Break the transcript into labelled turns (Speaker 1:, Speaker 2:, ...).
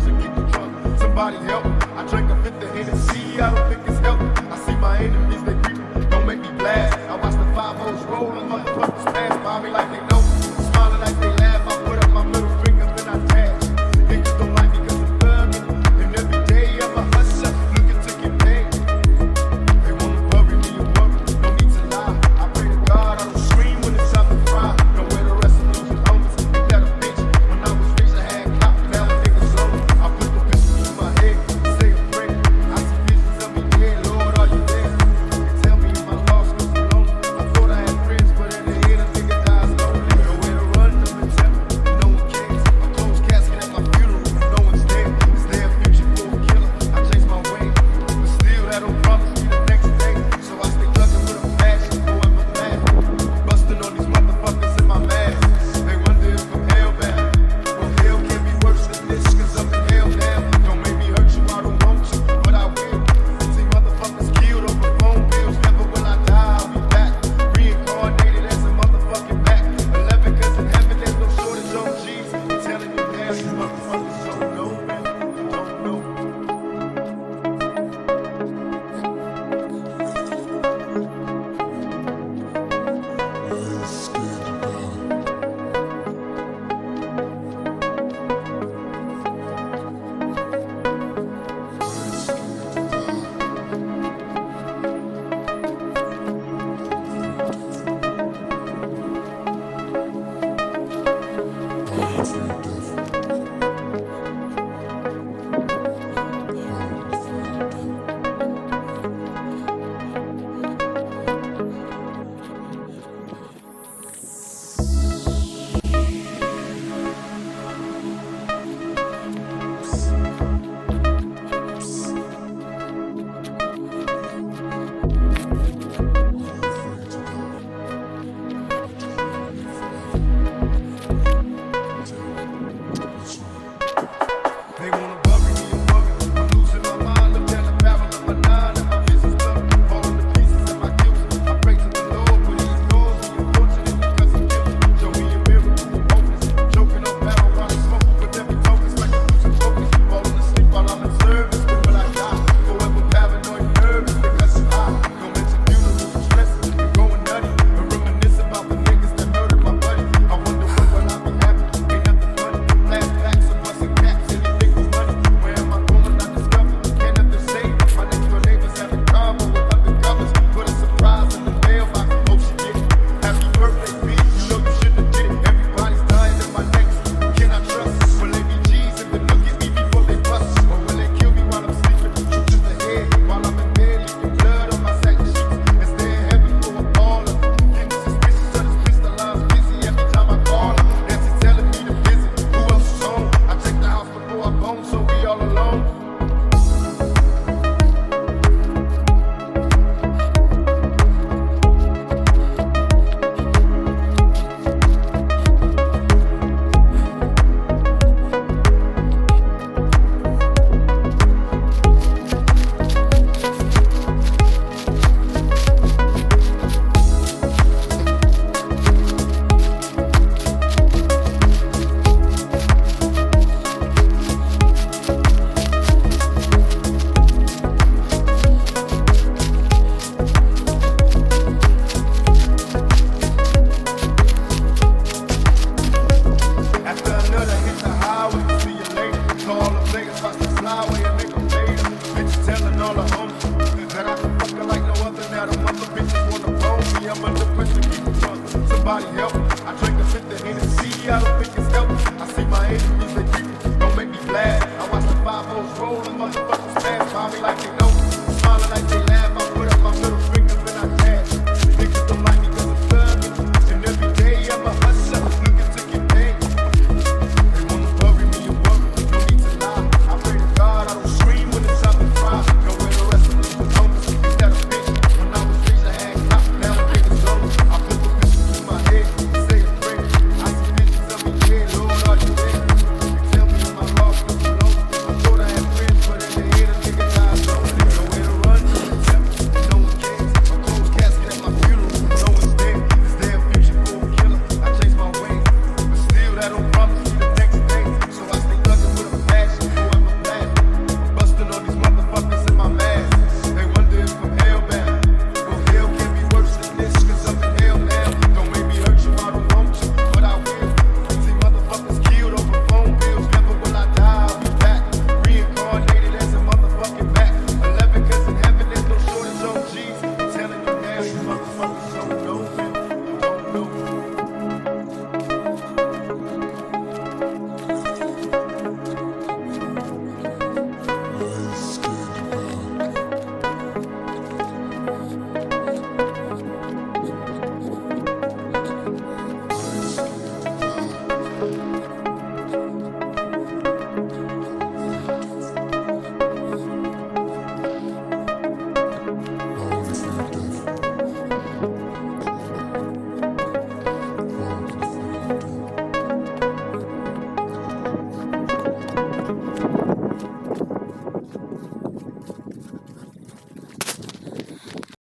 Speaker 1: pressure, keep me drunk. Somebody help. I drank a fifth of Hennessy, I don't think it's healthy. I see my enemies, they creeping, don't make me blast. I watch the 5-0s roll and motherfuckers pass by me like they know. Smiling like they laugh, I put up my middle finger, then I dash. Niggas don't like me cause I'm thugging, and every day I'm a hustler, looking to get paid. They wanna bury me and worry, no need to lie. I pray to God I don't scream when it's time to fry. Know where the rest of losing homies, ain't that a bitch? When I was rich I had cop, now a nigga's on. I put the pistol to my head, stay afraid. I see visions of me dead, Lord, are you there? They tell me if I lost cause I'm lonely. I thought I had friends, but in the end a nigga dies lonely. Nowhere to run, no attempt, no one cares. A closed casket at my funeral, no one's there. Is there a future for a killer? I chase my way, but still that don't promise me the next day. So I stay thugging with a passion, forever mad. Busting on these motherfuckers in my mask. They wonder if I'm hellbound. Well, hell can't be worse than this, cause I'm in hell now. Don't make me hurt you, I don't want you, but I will. See motherfuckers killed over phone bills. Never will I die, I'll be back. Reincarnated as a motherfucking back. 11 cause in heaven there's no shortage on G's. I'm telling you now, you motherfuckers don't know, man. Don't know. They wanna bury me and worry. I'm losing my mind, look at the barrel of my 9 and my vision's blurry. Falling to pieces and my guilt. I pray to the Lord, but he ignores me. Unfortunate because I'm guilty. Show me a miracle, I'm hopeless. Choking on marijuana smoke, but every focus like I'm losing focus. Falling asleep while I'm in service. When will I die? Forever paranoid, nervous because I'm high. Don't mention funerals and stress and going nutty. And reminisce about the niggas that murdered my buddy. I wonder when will I be happy? Ain't nothing funny. Flashbacks of busting caps, anything for money. Where am I going? I discover. Can't nothing say. My next door neighbors having combo with undercovers. Put a surprise in the mailbox. Hope she get it. Happy birthday, bitch. You know you shouldn't have did it. Everybody's dying in my next. Can I trust? Will they be G's if they look at me before they bust? Or will they kill me while I'm sleeping? Shoot to the head while I'm in bed, leaving blood on my sack sheets. Is there a heaven for a baller? Getting suspicious of this pistol line's busy every time I call her. Nancy telling me to visit. Who else is home? I check the house before I bone, so we all alone. After another hit the highway, see you later. Call the players, watch the slideway and make them later. Bitches telling all the homies that I can fuck her like no other. Now the mother bitches wanna bone me. I'm under pressure, keep it drunk. Somebody help me.